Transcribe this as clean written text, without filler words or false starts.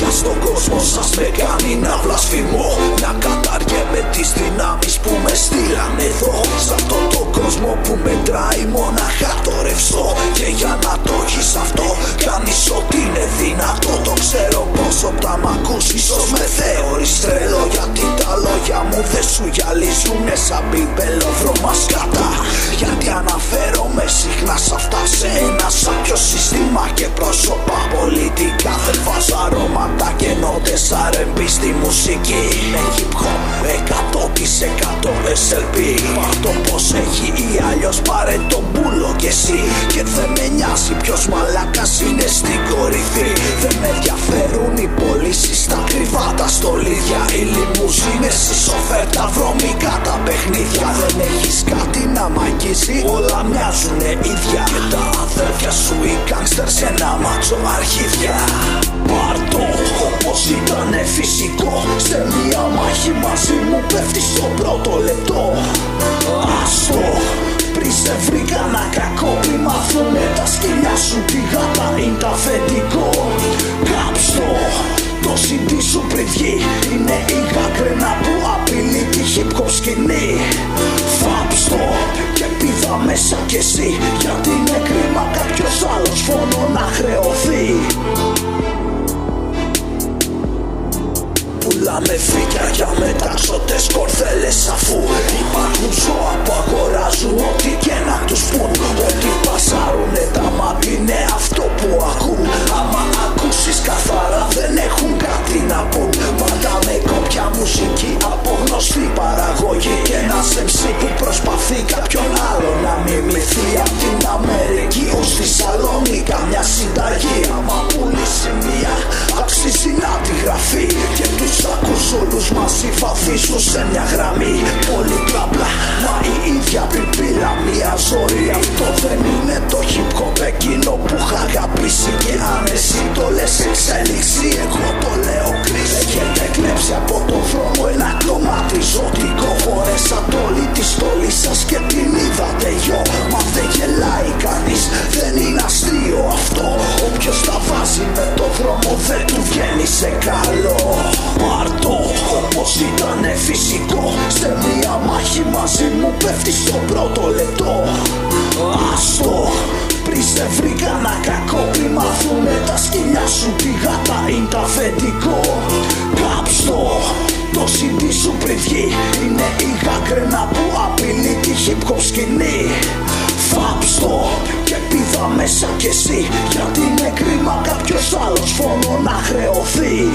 Πια στον κόσμο σας με κάνει να βλασφημώ, να καταργέμαι τις δυνάμεις που με στείλαν εδώ. Σ' αυτόν τον κόσμο που μετράει μονάχα το ρευστό. Και για να το έχεις αυτό κάνεις ό,τι είναι δυνατό. Το ξέρω πως όταν μ' ακούς ίσως με θεωρείς τρελό, γιατί τα λόγια μου δεν σου γυαλίζουνε σαν μπιμπελόβρωμα σκατά. Γιατί αναφέρομαι συχνά σ' αυτά σε ένα σάπιο σύστημα και πρόσωπα πολιτικά. Δεν βάζω αρώματα και νότες R&B στη μουσική. Είναι hip hop 100% SLP. Πάρ' το πως έχει ή αλλιώς πάρε τον μπούλο κι εσύ. Και δεν με νοιάζει ποιος μαλάκας είναι στην κορυφή. Δεν με ενδιαφέρουν οι πωλήσεις, τα κρυβά τα στολίδια, οι λιμουζίνες, οι σοφέρ, τα βρωμικά τα παιχνίδια. Δεν έχεις κάτι να μ' αγγίζει, όλα μοιάζουνε ίδια. Και τα αδέρφια σου οι γκάνγκστερ σε ένα μάτσο αρχίδια. Πάρ' το όπως ήτανε φυσικό, σε μια μάχη μαζί μου πέφτεις στο πρώτο λεπτό. Άστο πριν σε βρει κανένα κακό, πριν μάθουνε τα σκυλιά σου τη γάτα είναι τα αφεντικό. Κάψτο το CD σου πριν βγει, είναι η γάκραινα που απειλεί τη hip hop σκηνή. Φάψτο και πήδα μέσα κι εσύ, γιατί είναι κρίμα κάποιος άλλος φόνο να χρεωθεί. Πουλάμε φύκια για μεταξωτές κορδέλες, αφού υπάρχουν ζώα που αγοράζουν ό,τι και να τους πουν. Ότι πασάρουνε τα μάτι είναι αυτό που ακούν. Άμα ακούσεις καθαρά δεν έχουν κάτι να πουν. Πάντα με κόπια μουσική από γνωστή παραγωγή. Και ένας MC που προσπαθεί κάποιον άλλο να μιμηθεί. Απ' την Αμερική ως τη Σαλονίκα μια συνταγή. Άμα πουλήσει μία αξίζει να τη γραφεί. Και τους ακούς όλους μαζί βαδίζουν σε μια γραμμή. Πολύ μπλα μα η ίδια πιπίλα μια ζωή. Αυτό δεν είναι το hip hop εκείνο που είχα αγαπήσει. Και αν εσύ το λες εξέλιξη, εγώ το λέω κρίση. Έχετε κλέψει από το δρόμο ένα κομμάτι ζωτικό. Φορέσα τόλη τη στόλη σας και την είδατε γιο. Μα δεν γελάει κανείς, δεν είναι αστείο αυτό. Όποιος τα βάζει με το δρόμο δεν του βγαίνει σε καλό. Πάρ' το όπως ήτανε φυσικό, σε μια μάχη μαζί μου πέφτεις στο πρώτο λεπτό. Άστο πριν σε βρει κανένα κακό, πριν μάθουνε τα σκυλιά σου τη γάτα είναι τα αφεντικό. Κάψτο το CD σου πριν βγει, είναι η γάκραινα που απειλεί τη hip hop σκηνή. Φάψτο και πήδα μέσα κι εσύ, γιατί είναι κρίμα κάποιος άλλος φόνο να χρεωθεί.